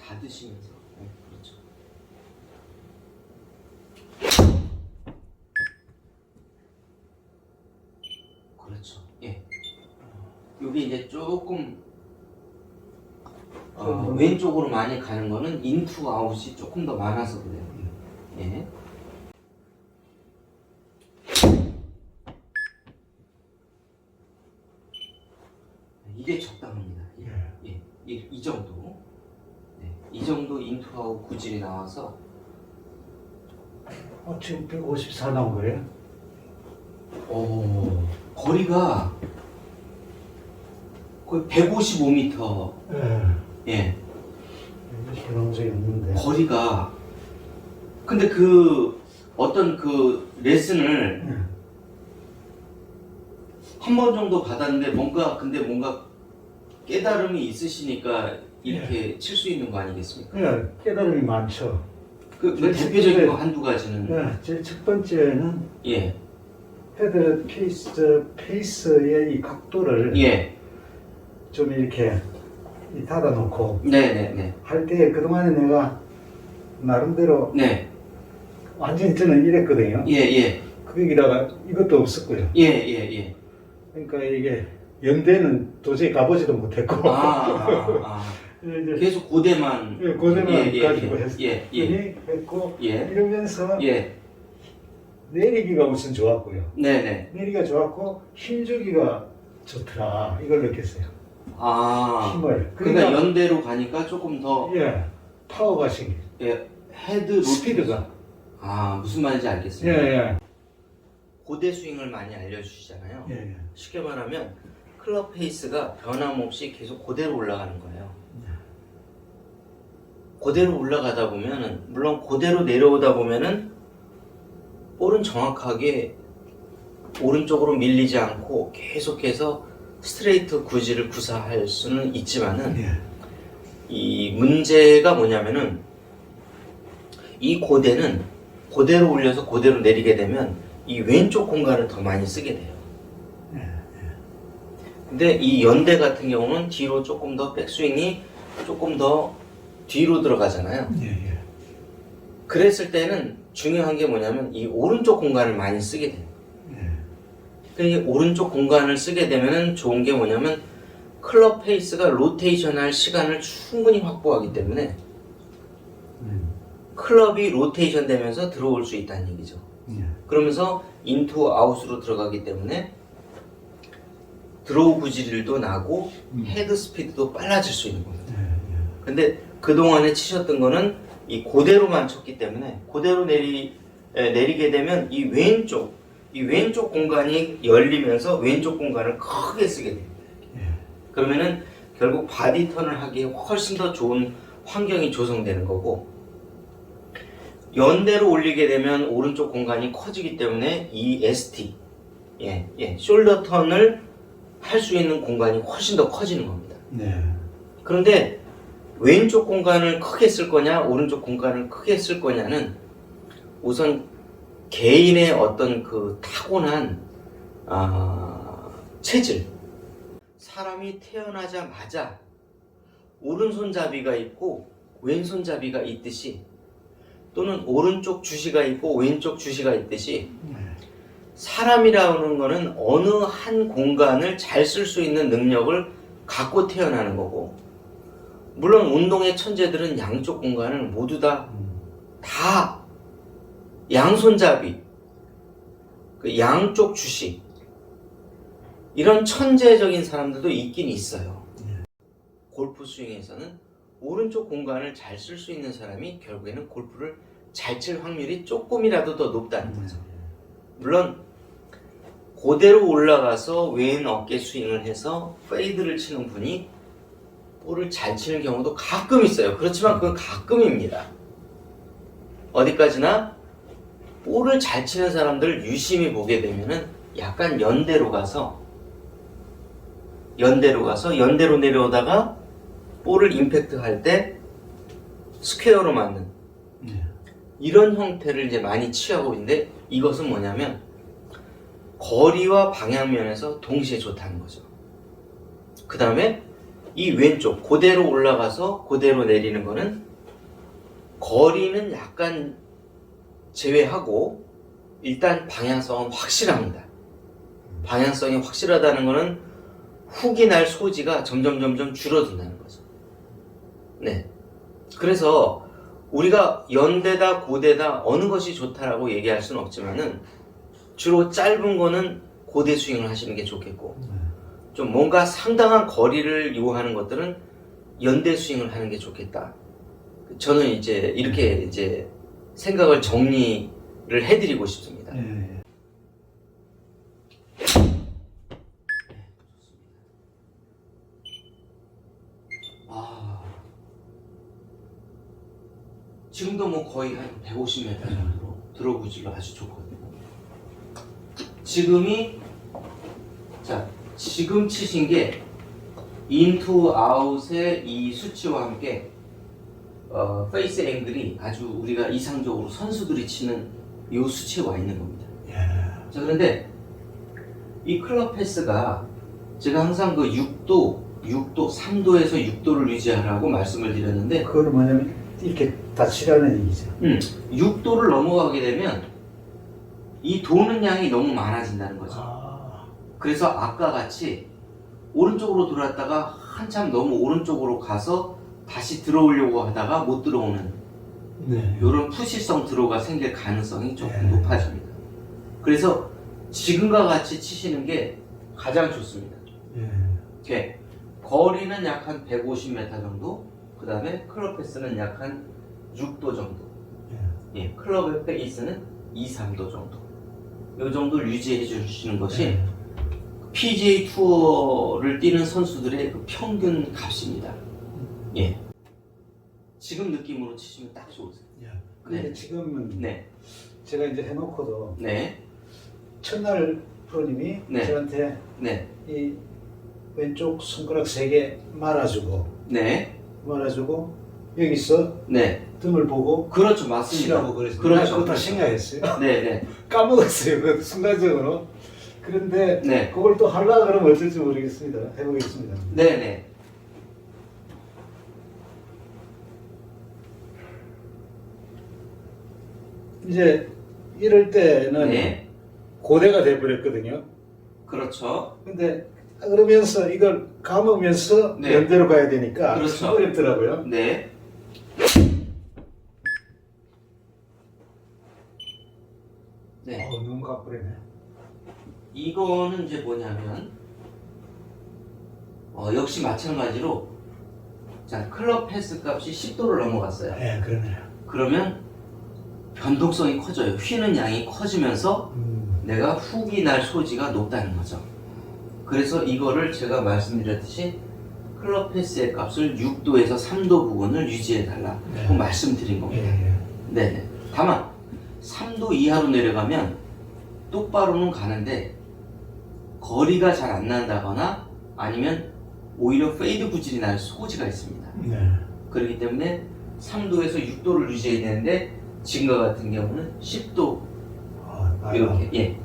받으시면서. 그렇죠. 그렇죠. 예. 여기 이제 조금 왼쪽으로 많이 가는 거는 인투 아웃이 조금 더 많아서 그래요. 예. 이게 적당합니다. 예. 이 정도. 네. 이 정도 인투 아웃 구질이 나와서 지금 154 나온 거예요? 거리가 거의 155m. 예. 이렇게 나온 적이 없는데. 거리가 근데 그 어떤 그 레슨을 한 번 정도 받았는데 뭔가 깨달음이 있으시니까 이렇게 칠 수 있는 거 아니겠습니까? 깨달음이 많죠. 그 대표적인 거 한두 가지는 제일 첫 번째는 예. 헤드 페이스의 이 각도를 예. 좀 이렇게 닫아놓고 네네네. 할 때 그동안에 내가 나름대로 네. 완전히 저는 이랬거든요. 예. 거기다가 이것도 없었고요. 예. 그러니까 이게 연대는 도저히 가보지도 못했고 이제 계속 고대만 가지고 했고 예. 이러면서 예. 내리기가 우선 좋았고요. 네네. 내리기가 좋았고 힘주기가 좋더라 이걸 느꼈어요. 힘을 그러니까 연대로 가니까 조금 더 파워가 생겨. 헤드 스피드가 무슨 말인지 알겠습니다. 예. 고대 스윙을 많이 알려주시잖아요. 예. 쉽게 말하면 클럽 페이스가 변함없이 계속 그대로 올라가는 거예요. 그대로 올라가다 보면은 물론 그대로 내려오다 보면은 볼은 정확하게 오른쪽으로 밀리지 않고 계속해서 스트레이트 구질을 구사할 수는 있지만은 이 문제가 뭐냐면은 이 고대는 그대로 올려서 그대로 내리게 되면 이 왼쪽 공간을 더 많이 쓰게 돼요. 근데 이 연대 같은 경우는 뒤로 조금 더 백스윙이 조금 더 뒤로 들어가잖아요. 그랬을 때는 중요한 게 뭐냐면 이 오른쪽 공간을 많이 쓰게 돼요. 그러니까 오른쪽 공간을 쓰게 되면 좋은 게 뭐냐면 클럽 페이스가 로테이션 할 시간을 충분히 확보하기 때문에 클럽이 로테이션 되면서 들어올 수 있다는 얘기죠. 그러면서 인투 아웃으로 들어가기 때문에 드로우 구질도 나고 헤드 스피드도 빨라질 수 있는 겁니다. 근데 그동안에 치셨던 거는 이 그대로만 쳤기 때문에 그대로 내리게 되면 이 왼쪽 공간이 열리면서 왼쪽 공간을 크게 쓰게 됩니다. 그러면은 결국 바디 턴을 하기에 훨씬 더 좋은 환경이 조성되는 거고, 연대로 올리게 되면 오른쪽 공간이 커지기 때문에 이 ST, 숄더 턴을 할 수 있는 공간이 훨씬 더 커지는 겁니다. 그런데 왼쪽 공간을 크게 쓸 거냐, 오른쪽 공간을 크게 쓸 거냐는 우선 개인의 어떤 그 타고난 체질, 사람이 태어나자마자 오른손잡이가 있고 왼손잡이가 있듯이, 또는 오른쪽 주시가 있고 왼쪽 주시가 있듯이, 사람이라는 거는 어느 한 공간을 잘 쓸 수 있는 능력을 갖고 태어나는 거고, 물론 운동의 천재들은 양쪽 공간을 모두 다 양손잡이, 그 양쪽 주시, 이런 천재적인 사람들도 있긴 있어요. 골프 스윙에서는 오른쪽 공간을 잘 쓸 수 있는 사람이 결국에는 골프를 잘 칠 확률이 조금이라도 더 높다는 거죠. 물론 그대로 올라가서 왼 어깨 스윙을 해서 페이드를 치는 분이 볼을 잘 치는 경우도 가끔 있어요. 그렇지만 그건 가끔입니다. 어디까지나 볼을 잘 치는 사람들 유심히 보게 되면은 약간 연대로 가서 연대로 내려오다가 볼을 임팩트 할 때 스퀘어로 맞는 이런 형태를 이제 많이 취하고 있는데, 이것은 뭐냐면 거리와 방향면에서 동시에 좋다는 거죠. 그 다음에 이 왼쪽 그대로 올라가서 그대로 내리는 거는 거리는 약간 제외하고 일단 방향성은 확실합니다. 방향성이 확실하다는 거는 훅이 날 소지가 점점 줄어든다는 거죠. 네. 그래서 우리가 연대다 고대다 어느 것이 좋다라고 얘기할 수는 없지만은 주로 짧은 거는 고대 스윙을 하시는 게 좋겠고 좀 뭔가 상당한 거리를 요하는 것들은 연대 스윙을 하는 게 좋겠다. 저는 이제 이렇게 이제 생각을 정리를 해드리고 싶습니다. 예. 지금도 뭐 거의 한 150m 정도로 들어보기가 아주 좋거든요. 지금 치신 게 인투 아웃의 이 수치와 함께 페이스 앵글이 아주 우리가 이상적으로 선수들이 치는 이 수치에 와 있는 겁니다. 예. 자, 그런데 이 클럽 패스가 제가 항상 그 6도, 3도에서 6도를 유지하라고 말씀을 드렸는데 그거는 뭐냐면 이렇게 다치라는 얘기죠. 6도를 넘어가게 되면 이 도는 양이 너무 많아진다는 거죠. 그래서 아까 같이 오른쪽으로 돌았다가 한참 너무 오른쪽으로 가서 다시 들어오려고 하다가 못 들어오는 네. 이런 푸시성 드로우가 생길 가능성이 조금 네. 높아집니다. 그래서 지금과 같이 치시는 게 가장 좋습니다. 예. 이렇게 거리는 약 한 150m 정도, 그 다음에 클럽 패스는 약 한 6도 정도, 예, 클럽의 페이스는 2, 3도 정도, 이 정도를 유지해 주시는 것이 예. PGA 투어를 뛰는 선수들의 그 평균 값입니다. 예. 지금 느낌으로 치시면 딱 좋으세요. 예. 근데 네. 지금은 네. 제가 이제 해놓고도 네. 첫날 프로님이 네. 저한테 네. 이 왼쪽 손가락 3개 말아주고 네. 여기서 네. 등을 보고 그렇죠. 맞습니다. 치라고 그랬어요. 그렇죠. 그거 다 생각했어요. 네. 네. 까먹었어요. 그 순간적으로. 그런데 네. 그걸 또 하려고 그러면 어쩔지 모르겠습니다. 해보겠습니다. 네. 네. 이제 이럴 때는 네. 고대가 돼버렸거든요. 그렇죠. 근데 그러면서 이걸 감으면서 네. 연대로 가야 되니까 그렇죠. 참 어렵더라고요. 네. 네. 너무 가버리네. 이거는 이제 뭐냐면 역시 마찬가지로 자 클럽 패스 값이 10도를 넘어갔어요. 네, 그러네요. 그러면 변동성이 커져요. 휘는 양이 커지면서 내가 훅이 날 소지가 높다는 거죠. 그래서 이거를 제가 말씀드렸듯이 클럽 패스의 값을 6도에서 3도 부분을 유지해 달라고 네. 말씀드린 겁니다. 예. 네. 다만 3도 이하로 내려가면 똑바로는 가는데 거리가 잘 안 난다거나 아니면 오히려 페이드 구질이 날 소지가 있습니다. 네. 그렇기 때문에 3도에서 6도를 유지해야 되는데 지금과 같은 경우는 10도 이렇게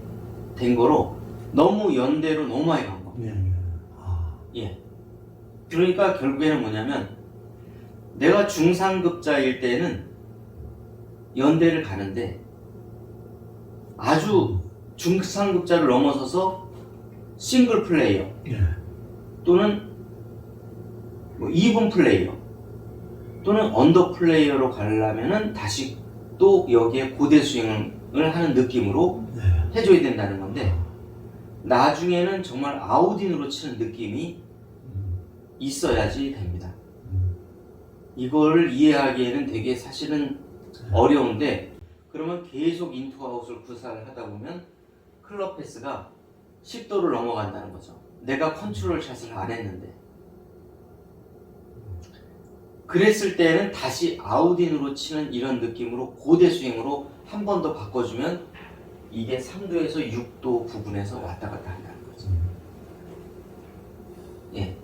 된 거로 너무 연대로 너무 많이 간 겁니다. 네. 예. 그러니까 결국에는 뭐냐면 내가 중상급자일 때는 연대를 가는데 아주 중상급자를 넘어서서 싱글 플레이어 네. 또는 뭐 2분 플레이어 또는 언더 플레이어로 가려면은 다시 또 여기에 고대 스윙을 하는 느낌으로 네. 해줘야 된다는 건데 나중에는 정말 아웃인으로 치는 느낌이 있어야지 됩니다. 이걸 이해하기에는 되게 사실은 어려운데 그러면 계속 인투아웃을 구사를 하다 보면 클럽 패스가 10도를 넘어간다는 거죠. 내가 컨트롤 샷을 안 했는데 그랬을 때는 다시 아웃인으로 치는 이런 느낌으로 고대 스윙으로 한 번 더 바꿔주면 이게 3도에서 6도 부분에서 왔다 갔다 한다는 거죠. 예.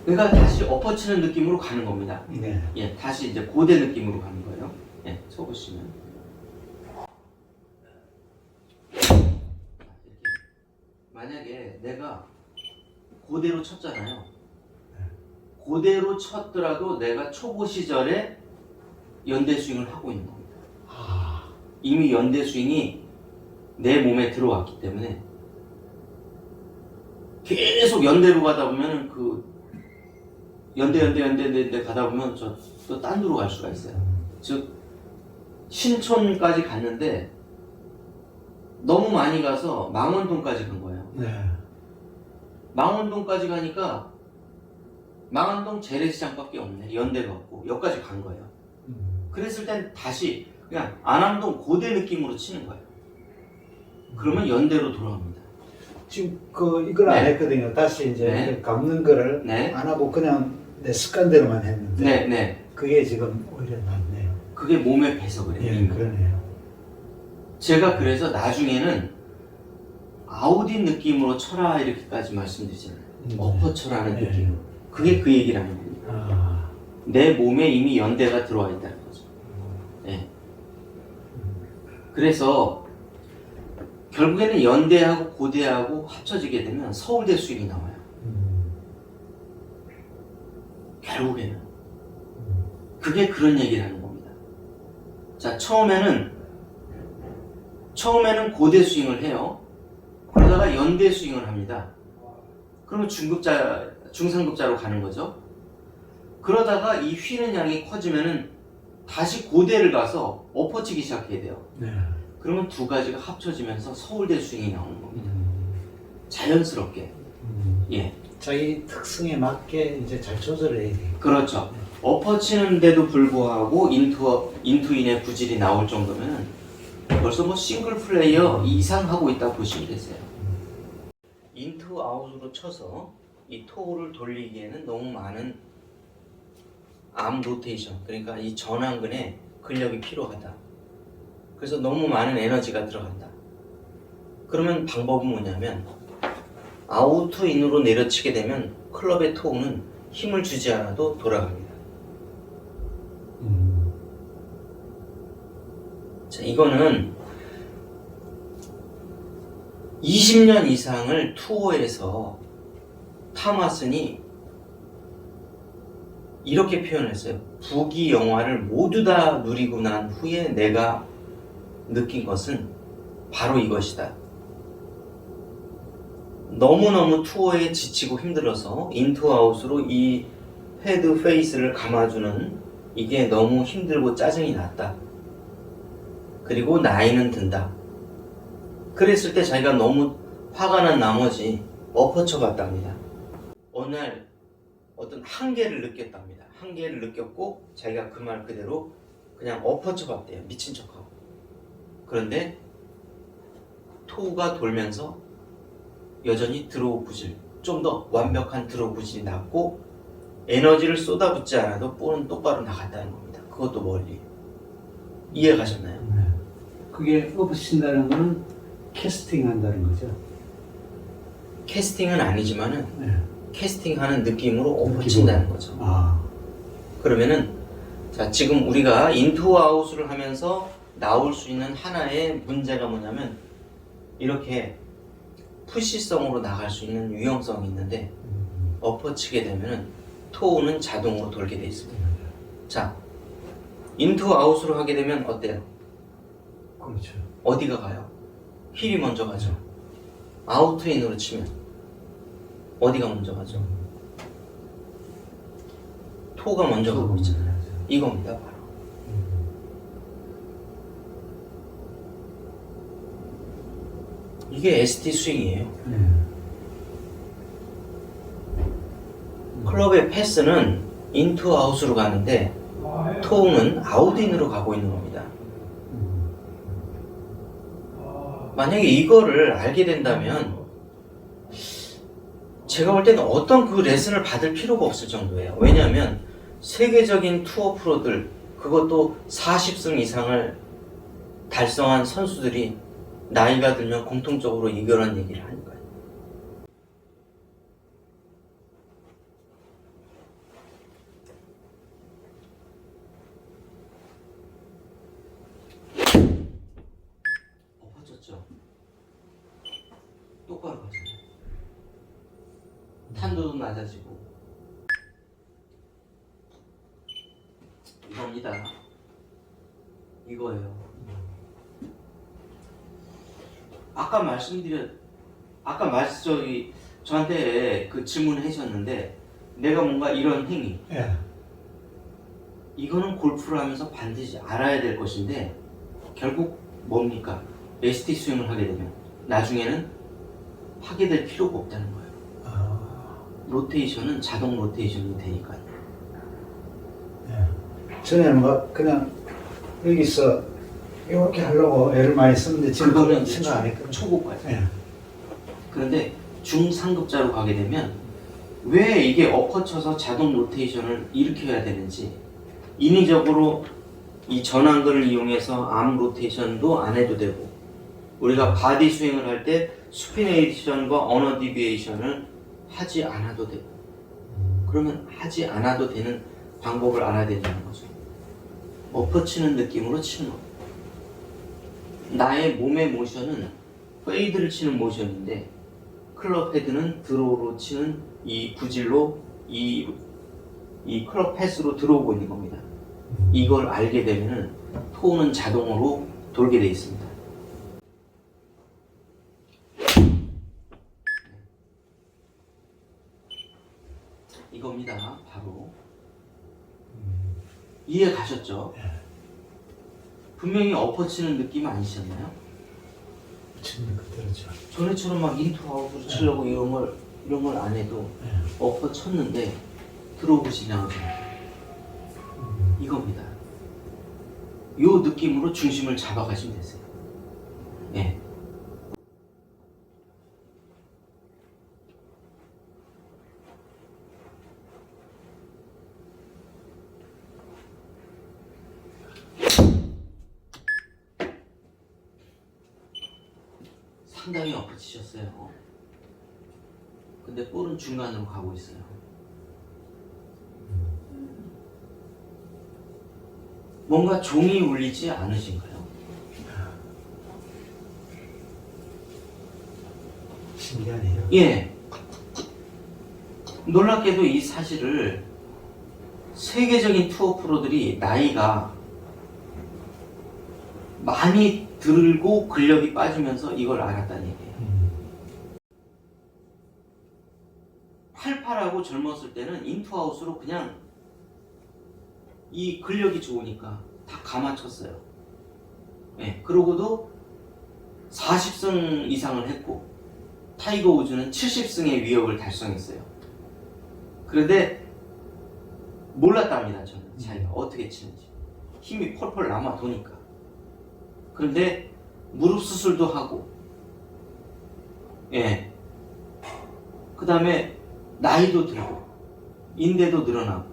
내가 다시 엎어치는 느낌으로 가는 겁니다. 네. 예, 다시 이제 고대 느낌으로 가는 거예요. 예, 쳐보시면. 만약에 내가 그대로 쳤잖아요. 그대로 쳤더라도 내가 초보 시절에 연대 스윙을 하고 있는 겁니다. 이미 연대 스윙이 내 몸에 들어왔기 때문에 계속 연대로 가다 보면은 그 연대 가다 보면 저 또 딴 데로 갈 수가 있어요. 즉 신촌까지 갔는데 너무 많이 가서 망원동까지 간 거예요. 네. 망원동까지 가니까 망원동 재래시장밖에 없네. 연대가 없고 여기까지 간 거예요. 그랬을 땐 다시 그냥 안암동 고대 느낌으로 치는 거예요. 그러면 연대로 돌아옵니다. 지금 이걸 안 네. 했거든요. 다시 이제 네. 이렇게 감는 거를 네. 안 하고 그냥 내 습관대로만 했는데 네, 네. 그게 지금 오히려 낫네요. 그게 몸에 배서 그래요. 예, 이미. 그러네요. 제가 그래서 나중에는 아우딘 느낌으로 쳐라 이렇게까지 말씀드리잖아요. 엎어 쳐라는 네. 느낌으로. 그게 그 얘기라는 겁니다. 아, 내 몸에 이미 연대가 들어와 있다는 거죠. 네. 그래서 결국에는 연대하고 고대하고 합쳐지게 되면 서울대 스윙이 나와요. 결국에는. 그게 그런 얘기를 하는 겁니다. 자, 처음에는 고대 스윙을 해요. 그러다가 연대 스윙을 합니다. 그러면 중상급자로 가는 거죠. 그러다가 이 휘는 양이 커지면은 다시 고대를 가서 엎어치기 시작해야 돼요. 네. 그러면 두 가지가 합쳐지면서 서울대 스윙이 나오는 겁니다. 자연스럽게. 예. 자기 특성에 맞게 이제 잘 조절을 해야 돼요. 그렇죠. 엎어치는데도 불구하고 인투인의 구질이 나올 정도면 벌써 뭐 싱글 플레이어 이상 하고 있다고 보시면 되세요. 인투 아웃으로 쳐서 이 토우를 돌리기에는 너무 많은 암 로테이션, 그러니까 이 전완근에 근력이 필요하다. 그래서 너무 많은 에너지가 들어간다. 그러면 방법은 뭐냐면 아우트 인으로 내려치게 되면 클럽의 토우는 힘을 주지 않아도 돌아갑니다. 자, 이거는 20년 이상을 투어에서 타마슨이 이렇게 표현했어요. 부귀 영화를 모두 다 누리고 난 후에 내가 느낀 것은 바로 이것이다. 너무너무 투어에 지치고 힘들어서 인투아웃으로 이 헤드 페이스를 감아주는 이게 너무 힘들고 짜증이 났다. 그리고 나이는 든다. 그랬을 때 자기가 너무 화가 난 나머지 엎어쳐 봤답니다. 어느 날 어떤 한계를 느꼈답니다. 한계를 느꼈고 자기가 그 말 그대로 그냥 엎어쳐 봤대요. 미친 척하고. 그런데 토우가 돌면서 여전히 드로우 구질, 좀 더 완벽한 드로우 구질이 났고 에너지를 쏟아붓지 않아도 볼은 똑바로 나갔다는 겁니다. 그것도 멀리. 이해 가셨나요? 네. 그게 엎으신다는 거는 캐스팅 한다는 거죠. 캐스팅은 아니지만은 네. 캐스팅하는 느낌으로 엎어친다는 거죠. 아, 그러면은 자, 지금 우리가 인투 아웃을 하면서 나올 수 있는 하나의 문제가 뭐냐면 이렇게 푸시성으로 나갈 수 있는 유형성이 있는데 엎어치게 되면은 토우는 자동으로 돌게 돼 있습니다. 자, 인투 아웃으로 하게 되면 어때요? 그렇죠. 어디가 가요? 힐이 먼저 가죠. 아우트 인으로 치면 어디가 먼저 가죠? 토가 먼저 가고 있잖아요. 이겁니다, 바로. 이게 ST 스윙이에요. 클럽의 패스는 인투 아웃으로 가는데 토우는 아웃 인으로 가고 있는 겁니다. 만약에 이거를 알게 된다면 제가 볼 때는 어떤 그 레슨을 받을 필요가 없을 정도예요. 왜냐하면 세계적인 투어 프로들, 그것도 40승 이상을 달성한 선수들이 나이가 들면 공통적으로 이런 얘기를 하는 거예요. 엎어졌죠? 똑바로 가잖아요. 탄도도 낮아지고. 이겁니다. 이거예요. 저한테 그 질문을 하셨는데, 내가 뭔가 이런 행위, 예. 이거는 골프를 하면서 반드시 알아야 될 것인데, 결국 뭡니까? ST 스윙을 하게 되면 나중에는 하게 될 필요가 없다는 거예요. 로테이션은 자동 로테이션이 되니까요. 예. 전에는 뭐 그냥 여기서 이렇게 하려고 애를 많이 썼는데 지금 그거는 그건 생각 안 했거든요. 초보까지. 예. 그런데 중상급자로 가게 되면 왜 이게 엎어쳐서 자동 로테이션을 일으켜야 되는지, 인위적으로 이 전완근을 이용해서 암 로테이션도 안 해도 되고, 우리가 바디 스윙을 할 때 수피네이션과 어너 디비에이션을 하지 않아도 되고, 그러면 하지 않아도 되는 방법을 알아야 된다는 거죠. 엎어치는 느낌으로 치는 거. 나의 몸의 모션은 페이드를 치는 모션인데, 클럽 헤드는 드로우로 치는 이 구질로 이 클럽 패스로 들어오고 있는 겁니다. 이걸 알게 되면은 토는 자동으로 돌게 되어 있습니다. 이겁니다. 바로 이해 가셨죠? 분명히 엎어치는 느낌 아니셨나요? 지금 그대로죠. 전에처럼 막 인투 아웃으로 치려고 이런 걸 안 해도 엎어쳤는데 들어오고 지나가죠. 이겁니다. 요 느낌으로 중심을 잡아가시면 되세요. 예. 상당히 엎어치셨어요. 근데 볼은 중간으로 가고 있어요. 뭔가 종이 울리지 않으신가요? 신기하네요. 예. 놀랍게도 이 사실을 세계적인 투어 프로들이 나이가 많이 들고 근력이 빠지면서 이걸 알았다는 얘기예요. 88하고 젊었을 때는 인투아웃으로 그냥 이 근력이 좋으니까 다 감아쳤어요. 예, 그러고도 40승 이상을 했고, 타이거 우즈는 70승의 위협을 달성했어요. 그런데 몰랐답니다. 저는 자기가 어떻게 치는지. 힘이 펄펄 남아 도니까. 그런데 무릎 수술도 하고, 예, 그 다음에 나이도 들고 인대도 늘어나고,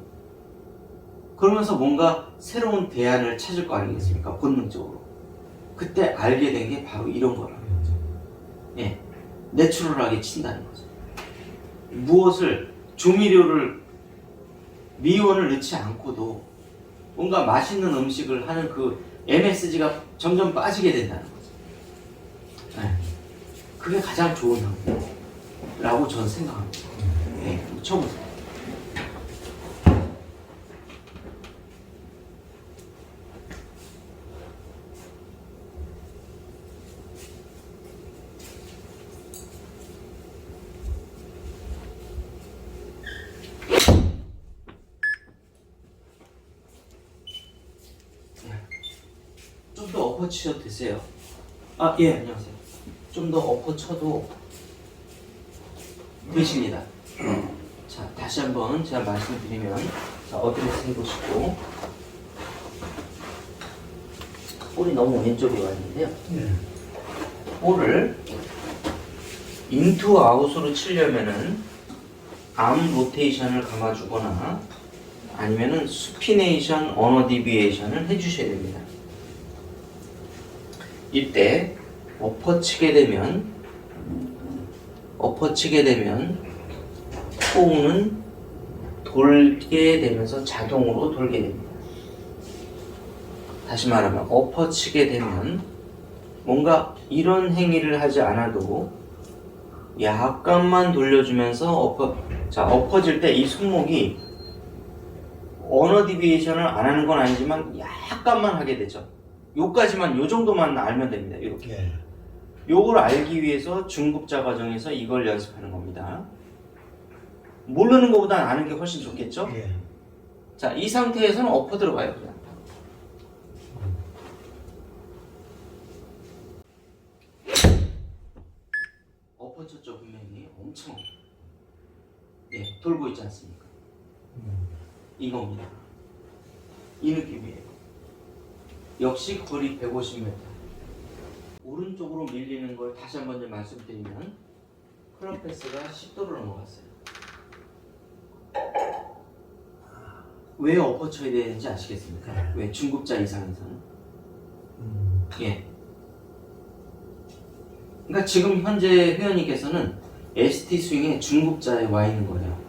그러면서 뭔가 새로운 대안을 찾을 거 아니겠습니까? 본능적으로. 그때 알게 된 게 바로 이런 거라는 거죠. 예, 내추럴하게 친다는 거죠. 무엇을, 조미료를, 미원을 넣지 않고도 뭔가 맛있는 음식을 하는 그 MSG가 점점 빠지게 된다는 거죠. 예, 그게 가장 좋은 방법이라고 저는 생각합니다. 예, 쳐보세요. 좀 더 엎어치셔도 되세요. 아, 예, 안녕하세요. 좀 더 엎어쳐도 되십니다. 자, 다시 한번 제가 말씀드리면, 자, 어드레스 해보시고, 볼이 너무 왼쪽에 와 있는데요. 볼을 인투 아웃으로 치려면은 암 로테이션을 감아주거나 아니면은 수피네이션, 어너 디비에이션을 해주셔야 됩니다. 이때 엎어치게 되면 통은 돌게 되면서 자동으로 돌게 됩니다. 다시 말하면 엎어치게 되면 뭔가 이런 행위를 하지 않아도 약간만 돌려주면서 엎어질 때 이 손목이 언어 디비에이션을 안 하는 건 아니지만 약간만 하게 되죠. 요까지만, 요 정도만 알면 됩니다. 이렇게. 예. 요걸 알기 위해서 중급자 과정에서 이걸 연습하는 겁니다. 모르는 것보다 아는 게 훨씬 좋겠죠? 예. 자, 이 상태에서는 엎어 들어가요, 그냥. 엎어쳤죠, 분명히. 엄청. 예, 돌고 있지 않습니까? 이겁니다. 이 느낌이에요. 역시 거리 150m. 오른쪽으로 밀리는 걸 다시 한 번 더 말씀드리면 클럽 패스가 10도로 넘어갔어요. 왜 엎어쳐야 되는지 아시겠습니까? 네. 왜 중급자 이상에서는? 예. 그러니까 지금 현재 회원님께서는 ST 스윙의 중급자에 와 있는 거예요.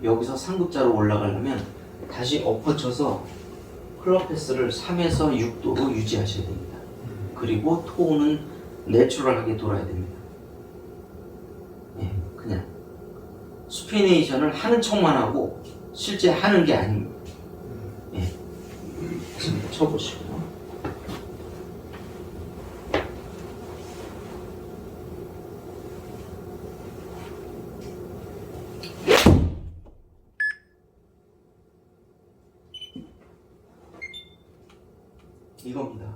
여기서 상급자로 올라가려면 다시 엎어쳐서 클럽 패스를 3에서 6도로 유지하셔야 됩니다. 그리고 토우는 내추럴하게 돌아야 됩니다. 예, 그냥 스피네이션을 하는 척만 하고 실제 하는 게 아닙니다. 예, 쳐보시고요. 이겁니다.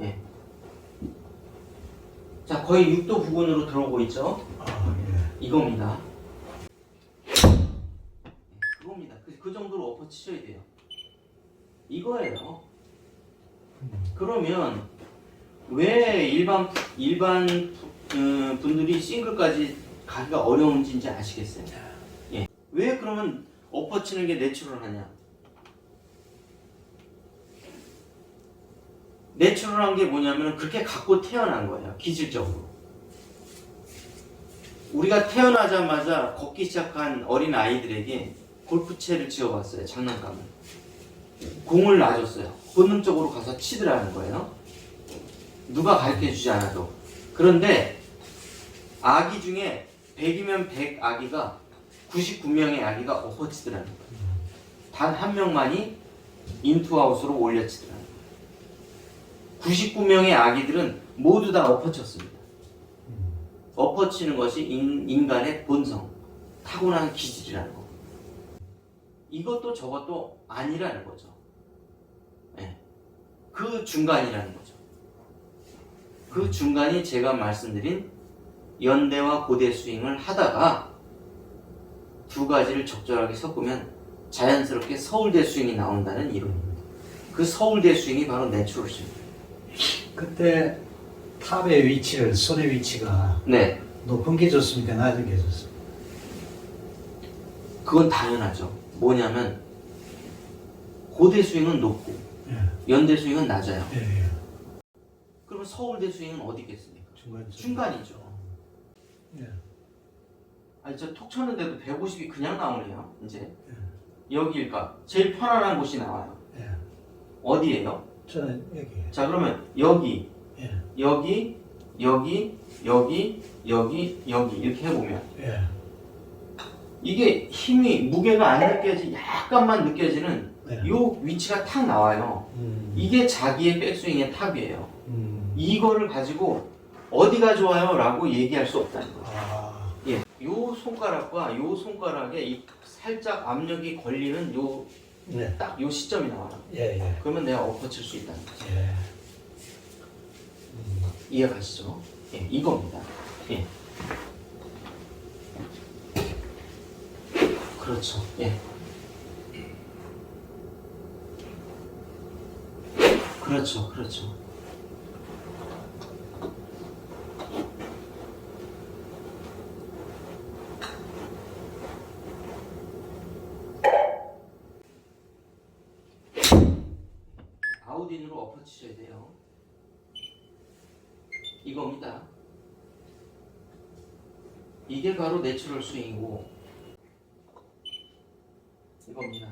예. 자, 거의 6도 부근으로 들어오고 있죠? 이겁니다. 그겁니다. 그 정도로 엎어치셔야 돼요. 이거예요. 그러면 왜 일반 분들이 싱글까지 가기가 어려운지 이제 아시겠어요? 예. 왜 그러면 엎어치는 게 내추럴하냐? 내추럴한 게 뭐냐면 그렇게 갖고 태어난 거예요. 기질적으로. 우리가 태어나자마자 걷기 시작한 어린 아이들에게 골프채를 지어봤어요. 장난감을. 공을 놔줬어요. 본능적으로 가서 치더라는 거예요. 누가 가르쳐주지 않아도. 그런데 아기 중에 100이면 100 아기가 99명의 아기가 엎어치더라는 거예요. 단 한 명만이 인투아웃으로 올려치더라는 거예요. 99명의 아기들은 모두 다 엎어쳤습니다. 엎어치는 것이 인간의 본성, 타고난 기질이라는 거. 이것도 저것도 아니라는 거죠. 네. 그 중간이라는 거죠. 그 중간이 제가 말씀드린 연대와 고대 스윙을 하다가 두 가지를 적절하게 섞으면 자연스럽게 서울대 스윙이 나온다는 이론입니다. 그 서울대 스윙이 바로 내추럴 스윙입니다. 그때 탑의 위치를, 손의 위치가 네, 높은 게 좋습니까? 낮은 게 좋습니까? 그건 당연하죠. 뭐냐면 고대 스윙은 높고 예. 연대 스윙은 낮아요. 예. 그러면 서울대 스윙은 어디 있겠습니까? 중간. 중간이죠. 예. 아니 저 톡 쳤는데도 150이 그냥 나오네요. 이제 예. 여기일까? 제일 편안한 곳이 나와요. 예. 어디예요? 저는 여기. 자 그러면 여기, 예. 여기, 여기, 여기, 여기, 여기 이렇게 해보면 예. 이게 힘이 무게가 안 느껴지 약간만 느껴지는 네. 요 위치가 탁 나와요. 이게 자기의 백스윙의 탑이에요. 이거를 가지고 어디가 좋아요? 라고 얘기할 수 없다는 거예요. 아. 예, 요 손가락과 요 손가락에 이 살짝 압력이 걸리는 요 네. 딱 요 시점이 나와요. 예. 예. 그러면 내가 엎어칠 수 있다는 거죠. 예. 이해가시죠? 예, 이겁니다. 예. 그렇죠. 예. 그렇죠. 그렇죠. 아웃인으로 엎어치셔야 돼요. 이겁니다. 이게 바로 내추럴 스윙이고 이겁니다.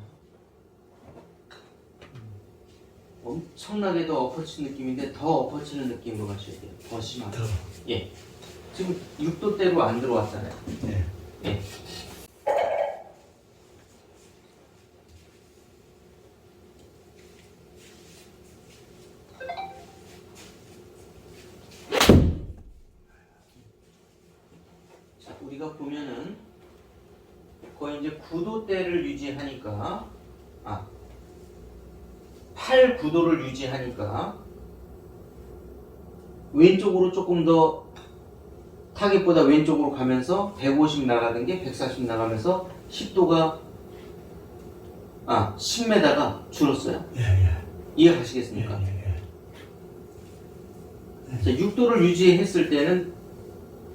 엄청나게 더 엎어친 느낌인데 더 엎어치는 느낌으로 가셔야 돼요. 더 심하게. 더. 예. 지금 6도대로 안 들어왔잖아요. 네. 예. 자, 우리가 보면은 거의 이제 9도대를 유지하니까 8, 9도를 유지하니까 왼쪽으로 조금 더 타겟보다 왼쪽으로 가면서 150 나가던 게 140 나가면서 10도가 10m가 줄었어요. 예. 이해 가시겠습니까? 자, 6도를 유지했을 때는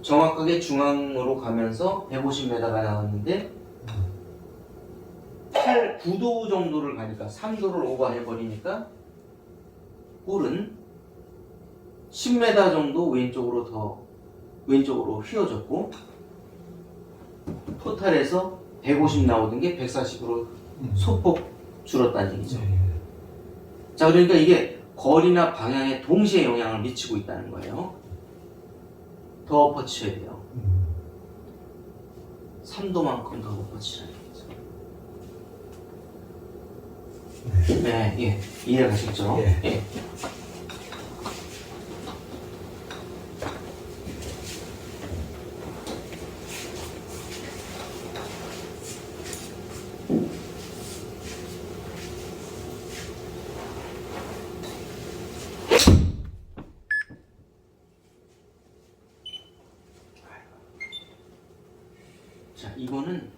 정확하게 중앙으로 가면서 150m가 나왔는데 8, 9도 정도를 가니까 3도를 오버해버리니까 볼은 10m 정도 왼쪽으로 휘어졌고 토탈에서 150 나오던 게 140으로 소폭 줄었다는 얘기죠. 자, 그러니까 이게 거리나 방향에 동시에 영향을 미치고 있다는 거예요. 더 엎어치셔야 돼요. 3도만큼 더 엎어치라는 얘기죠. 네, 예, 이해 가시겠죠? 예. 자, 이거는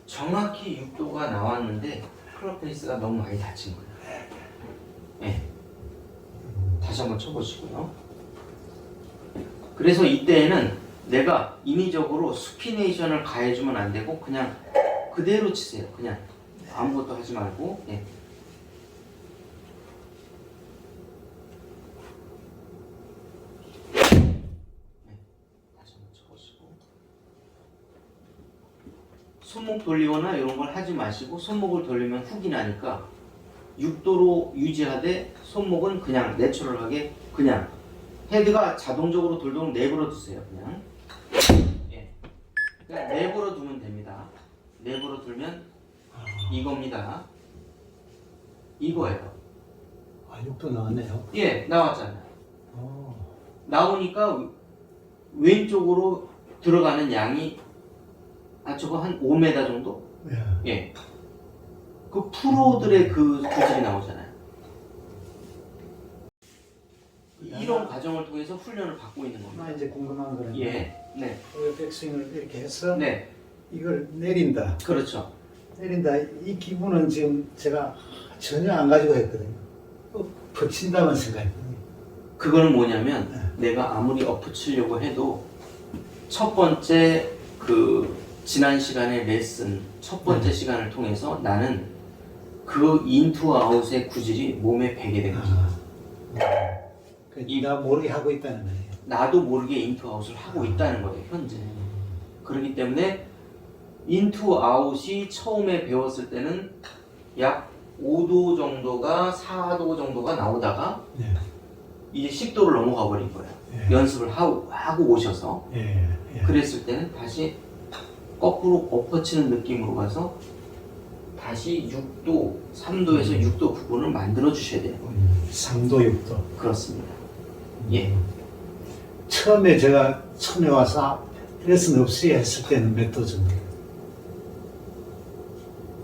정확히 6도가 나왔는데 클럽 페이스가 너무 많이 다친 거예요. 네. 다시 한번 쳐보시고요. 그래서 이때에는 내가 인위적으로 스피네이션을 가해주면 안 되고 그냥 그대로 치세요. 그냥 아무것도 하지 말고. 네. 다시 한번 쳐보시고. 손목 돌리거나 이런 걸 하지 마시고 손목을 돌리면 훅이 나니까 6도로 유지하되 손목은 그냥 내추럴하게 그냥 헤드가 자동적으로 돌도록 내버려 두세요. 그냥 그냥 내버려 두면 됩니다. 내버려 두면 이겁니다. 이거예요. 6도 나왔네요. 예, 나왔잖아요. 나오니까 왼쪽으로 들어가는 양이 저거 한 5m 정도? 예. 그 프로들의 그 구질이 나오잖아요. 이런 과정을 통해서 훈련을 받고 있는 겁니다. 이제 궁금한 거는 네. 백스윙을 이렇게 해서 네. 이걸 내린다. 그렇죠. 내린다. 이 기분은 지금 제가 전혀 안 가지고 했거든요. 퍼친다만 생각했거든요. 그거는 뭐냐면 내가 아무리 엎어치려고 해도 첫 번째 지난 시간의 레슨 첫 번째 시간을 통해서 나는 그 인투 아웃의 구질이 몸에 배게 된 거죠. 나 모르게 하고 있다는 거예요. 나도 모르게 인투 아웃을 하고 있다는 거예요, 현재. 그렇기 때문에 인투 아웃이 처음에 배웠을 때는 약 5도 정도가 4도 정도가 나오다가 이제 10도를 넘어가 버린 거예요. 연습을 하고 오셔서. 그랬을 때는 다시 거꾸로 엎어치는 느낌으로 가서 다시 6도, 3도에서 6도 부분을 만들어 주셔야 돼요. 3도, 6도. 그렇습니다. 예. 처음에 와서 레슨 없이 했을 때는 몇 도 정도?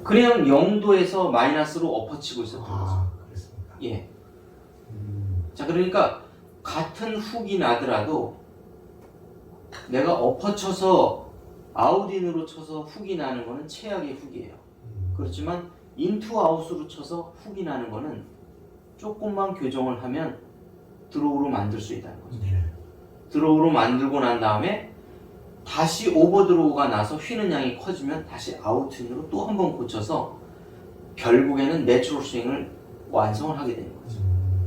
그냥 0도에서 마이너스로 엎어치고 있었던 거죠. 그렇습니까? 예. 자, 그러니까 같은 훅이 나더라도 내가 엎어쳐서 아웃인으로 쳐서 훅이 나는 거는 최악의 훅이에요. 그렇지만 인투 아웃으로 쳐서 훅이 나는 거는 조금만 교정을 하면 드로우로 만들 수 있다는 거죠. 드로우로 만들고 난 다음에 다시 오버드로우가 나서 휘는 양이 커지면 다시 아웃인으로 또 한 번 고쳐서 결국에는 내추럴 스윙을 완성을 하게 되는 거죠.